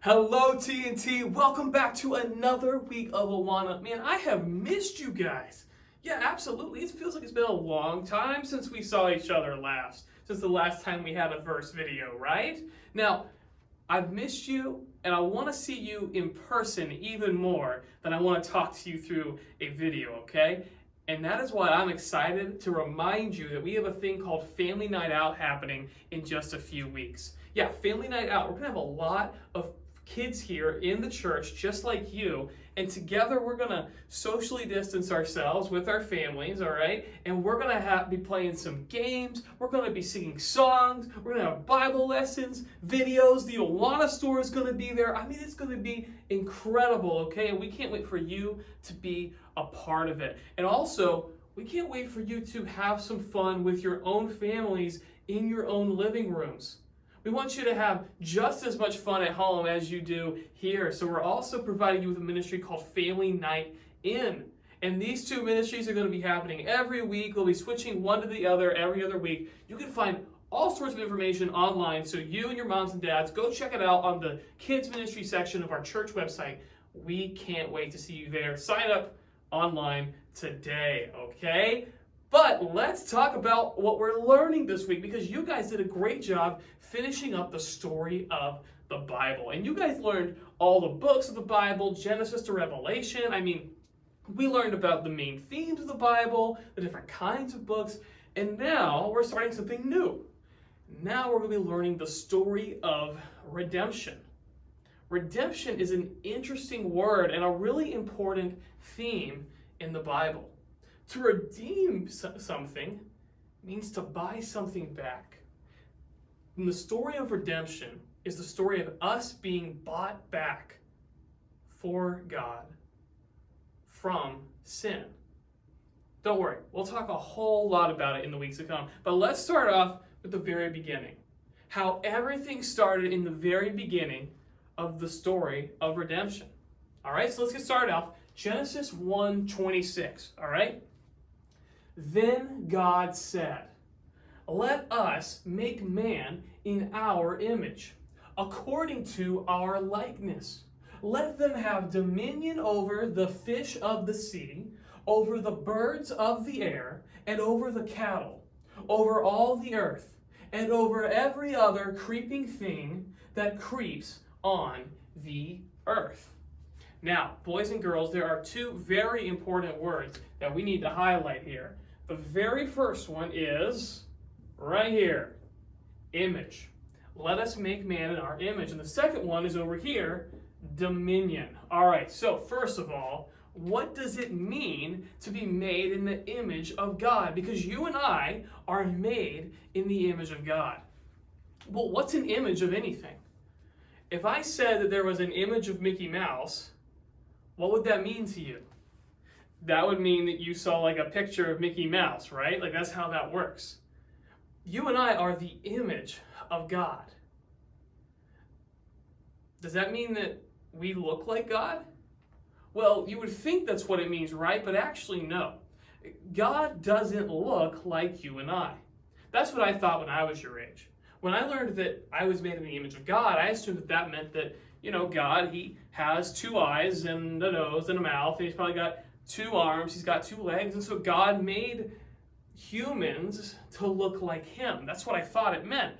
Hello T&T, welcome back to another week of Awana. Man, I have missed you guys. Yeah, absolutely. It feels like it's been a long time since we saw each other last. Since the last time we had a verse video, right? Now, I've missed you and I want to see you in person even more than I want to talk to you through a video, okay? And that is why I'm excited to remind you that we have a thing called Family Night Out happening in just a few weeks. Yeah, Family Night Out. We're going to have a lot of kids here in the church just like you, and together we're going to socially distance ourselves with our families, all right? And we're going to be playing some games, we're going to be singing songs, we're going to have Bible lessons, videos, the Awana store is going to be there. I mean, it's going to be incredible, okay? And we can't wait for you to be a part of it. And also, we can't wait for you to have some fun with your own families in your own living rooms. We want you to have just as much fun at home as you do here. So we're also providing you with a ministry called Family Night In. And these two ministries are going to be happening every week. We'll be switching one to the other every other week. You can find all sorts of information online. So you and your moms and dads, go check it out on the kids ministry section of our church website. We can't wait to see you there. Sign up online today, okay? But let's talk about what we're learning this week, because you guys did a great job finishing up the story of the Bible. And you guys learned all the books of the Bible, Genesis to Revelation. I mean, we learned about the main themes of the Bible, the different kinds of books, and now we're starting something new. Now we're going to be learning the story of redemption. Redemption is an interesting word and a really important theme in the Bible. To redeem something means to buy something back. And the story of redemption is the story of us being bought back for God from sin. Don't worry, we'll talk a whole lot about it in the weeks to come. But let's start off with the very beginning. How everything started in the very beginning of the story of redemption. All right, so let's get started off. Genesis 1:26, all right? Then God said, "Let us make man in our image, according to our likeness. Let them have dominion over the fish of the sea, over the birds of the air, and over the cattle, over all the earth, and over every other creeping thing that creeps on the earth." Now, boys and girls, there are two very important words that we need to highlight here. The very first one is right here, image. Let us make man in our image. And the second one is over here, dominion. All right, so first of all, what does it mean to be made in the image of God? Because you and I are made in the image of God. Well, what's an image of anything? If I said that there was an image of Mickey Mouse, what would that mean to you? That would mean that you saw like a picture of Mickey Mouse, right? Like that's how that works. You and I are the image of God. Does that mean that we look like God? Well, you would think that's what it means, right? But actually, no. God doesn't look like you and I. That's what I thought when I was your age. When I learned that I was made in the image of God, I assumed that that meant that, God, he has two eyes and a nose and a mouth, and he's probably got two arms, he's got two legs, and so God made humans to look like him. That's what I thought it meant.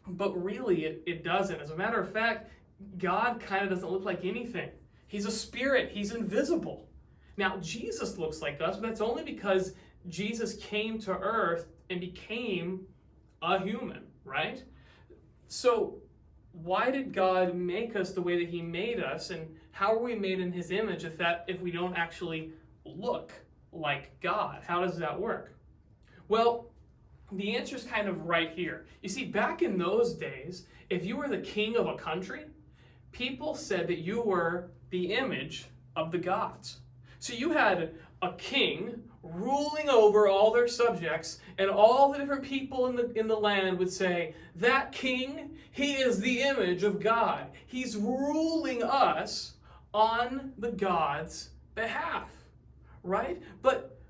But really, it doesn't. As a matter of fact, God kind of doesn't look like anything. He's a spirit. He's invisible. Now, Jesus looks like us, but that's only because Jesus came to earth and became a human, right? So, why did God make us the way that he made us, and how are we made in his image if we don't actually look like God? How does that work? Well, the answer is kind of right here. You see, back in those days, if you were the king of a country, people said that you were the image of the gods. So you had a king ruling over all their subjects, and all the different people in the land would say, that king, he is the image of God. He's ruling us on the God's behalf, right? But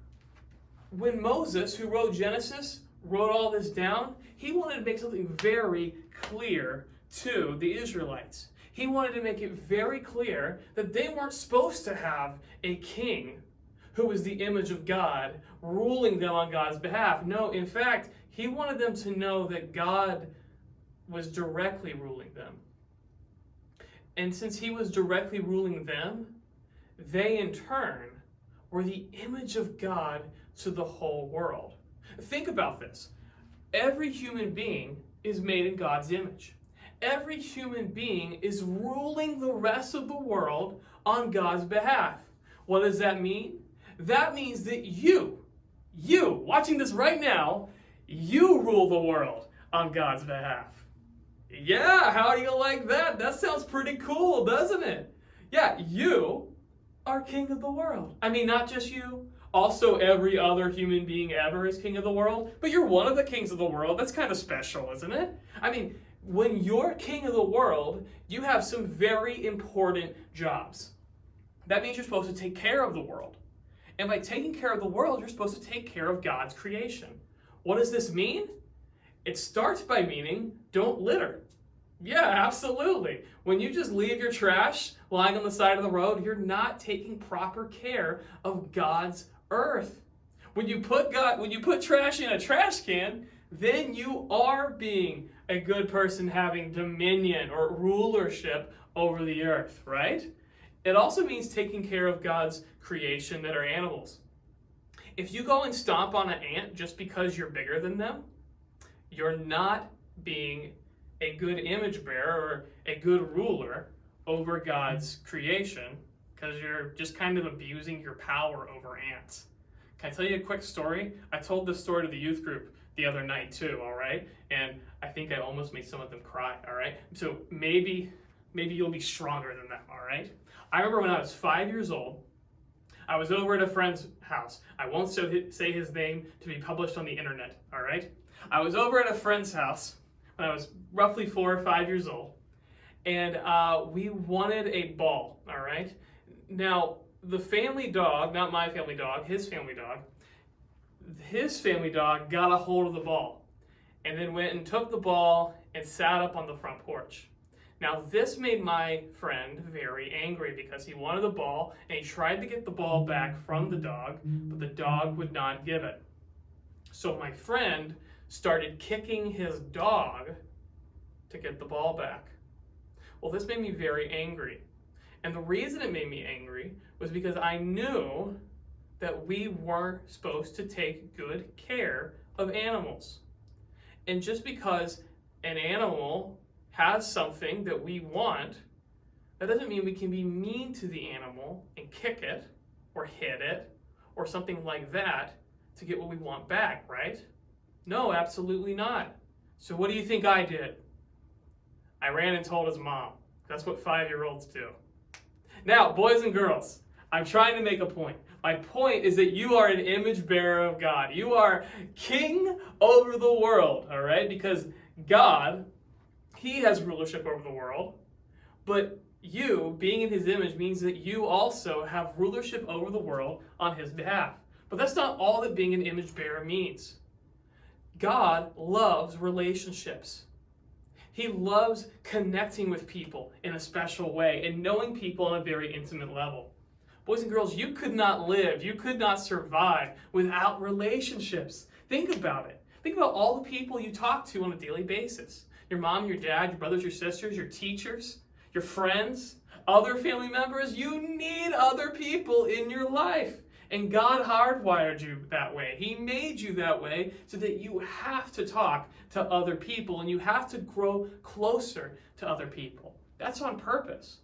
when Moses, who wrote Genesis, wrote all this down, he wanted to make something very clear to the Israelites. He wanted to make it very clear that they weren't supposed to have a king who was the image of God ruling them on God's behalf. No, in fact, he wanted them to know that God was directly ruling them. And since he was directly ruling them, they in turn were the image of God to the whole world. Think about this. Every human being is made in God's image. Every human being is ruling the rest of the world on God's behalf. What does that mean? That means that you, watching this right now, you rule the world on God's behalf. Yeah, how do you like that? That sounds pretty cool, doesn't it? Yeah, you are king of the world. I mean, not just you. Also, every other human being ever is king of the world. But you're one of the kings of the world. That's kind of special, isn't it? I mean, when you're king of the world, you have some very important jobs. That means you're supposed to take care of the world. And by taking care of the world, you're supposed to take care of God's creation. What does this mean? It starts by meaning don't litter. Yeah, absolutely. When you just leave your trash lying on the side of the road, you're not taking proper care of God's earth. When you put trash in a trash can, then you are being a good person having dominion or rulership over the earth, right? It also means taking care of God's creation that are animals. If you go and stomp on an ant just because you're bigger than them, you're not being a good image bearer or a good ruler over God's creation, because you're just kind of abusing your power over ants. Can I tell you a quick story? I told this story to the youth group the other night too, all right? And I think I almost made some of them cry, all right? So maybe you'll be stronger than them, all right? I remember when I was 5 years old, I was over at a friend's house. I won't say his name to be published on the internet, all right? I was over at a friend's house when I was roughly 4 or 5 years old, and we wanted a ball, all right? Now, the family dog, not my family dog, his family dog got a hold of the ball and then went and took the ball and sat up on the front porch. Now, this made my friend very angry because he wanted the ball and he tried to get the ball back from the dog, but the dog would not give it. So my friend started kicking his dog to get the ball back. Well, this made me very angry. And the reason it made me angry was because I knew that we weren't supposed to take good care of animals. And just because an animal has something that we want, that doesn't mean we can be mean to the animal and kick it or hit it or something like that to get what we want back, right? No, absolutely not. So what do you think I did? I ran and told his mom. That's what 5-year-olds do. Now, boys and girls, I'm trying to make a point. My point is that you are an image bearer of God. You are king over the world, all right? Because God, he has rulership over the world, but you, being in his image, means that you also have rulership over the world on his behalf. But that's not all that being an image bearer means. God loves relationships. He loves connecting with people in a special way and knowing people on a very intimate level. Boys and girls, you could not live, you could not survive without relationships. Think about it. Think about all the people you talk to on a daily basis. Your mom, your dad, your brothers, your sisters, your teachers, your friends, other family members. You need other people in your life. And God hardwired you that way. He made you that way so that you have to talk to other people and you have to grow closer to other people. That's on purpose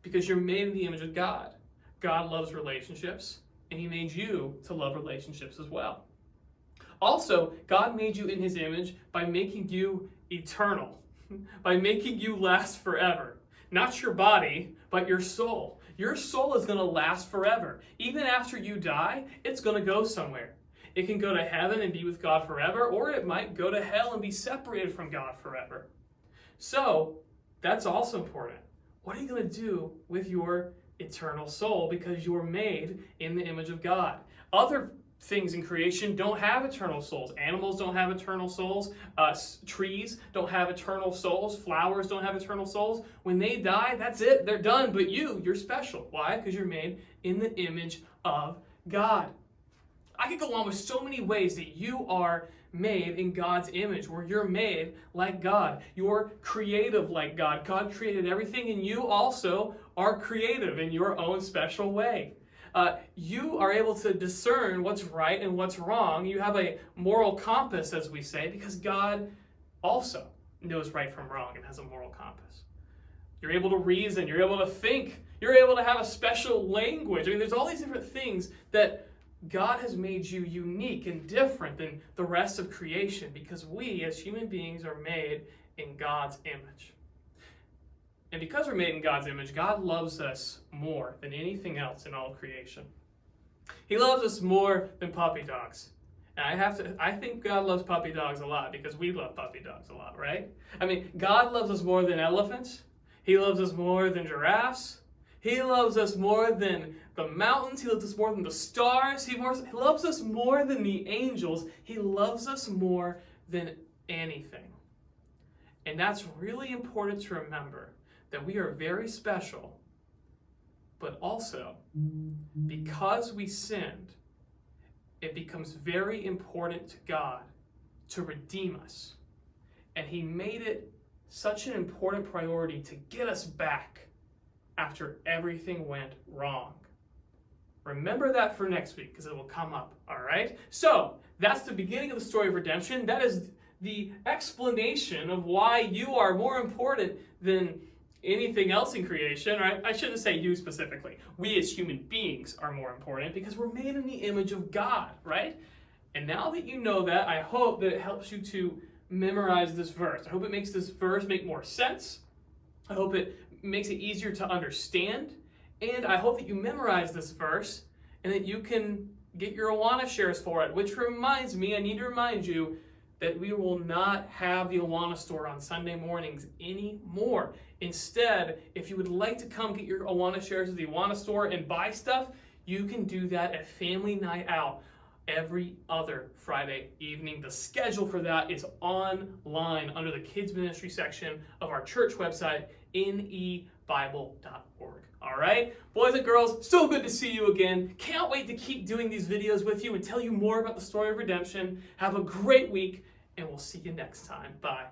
because you're made in the image of God. God loves relationships and he made you to love relationships as well. Also, God made you in his image by making you eternal, by making you last forever. Not your body, but your soul. Your soul is going to last forever. Even after you die, it's going to go somewhere. It can go to heaven and be with God forever, or it might go to hell and be separated from God forever. So, that's also important. What are you going to do with your eternal soul because you're made in the image of God? Other things in creation don't have eternal souls. Animals don't have eternal souls. Trees don't have eternal souls. Flowers don't have eternal souls. When they die, that's it. They're done. But you're special. Why? Because you're made in the image of God. I could go on with so many ways that you are made in God's image, where you're made like God. You're creative like God. God created everything, and you also are creative in your own special way. You are able to discern what's right and what's wrong. You have a moral compass, as we say, because God also knows right from wrong and has a moral compass. You're able to reason. You're able to think. You're able to have a special language. I mean, there's all these different things that God has made you unique and different than the rest of creation, because we as human beings are made in God's image. And because we're made in God's image, God loves us more than anything else in all creation. He loves us more than puppy dogs. And I think God loves puppy dogs a lot because we love puppy dogs a lot, right? I mean, God loves us more than elephants. He loves us more than giraffes. He loves us more than the mountains. He loves us more than the stars. He loves us more than the angels. He loves us more than anything. And that's really important to remember, that we are very special, but also because we sinned, it becomes very important to God to redeem us. And He made it such an important priority to get us back after everything went wrong. Remember that for next week, because it will come up, all right? So, that's the beginning of the story of redemption. That is the explanation of why you are more important than anything else in creation, right? I shouldn't say you specifically. We as human beings are more important because we're made in the image of God, right? And now that you know that, I hope that it helps you to memorize this verse. I hope it makes this verse make more sense. I hope it makes it easier to understand. And I hope that you memorize this verse and that you can get your Awana shares for it, which reminds me, I need to remind you that we will not have the Awana store on Sunday mornings anymore. Instead, if you would like to come get your Awana shares at the Awana store and buy stuff, you can do that at Family Night Out every other Friday evening. The schedule for that is online under the Kids Ministry section of our church website, nebible.org. All right? Boys and girls, so good to see you again. Can't wait to keep doing these videos with you and tell you more about the story of redemption. Have a great week, and we'll see you next time. Bye.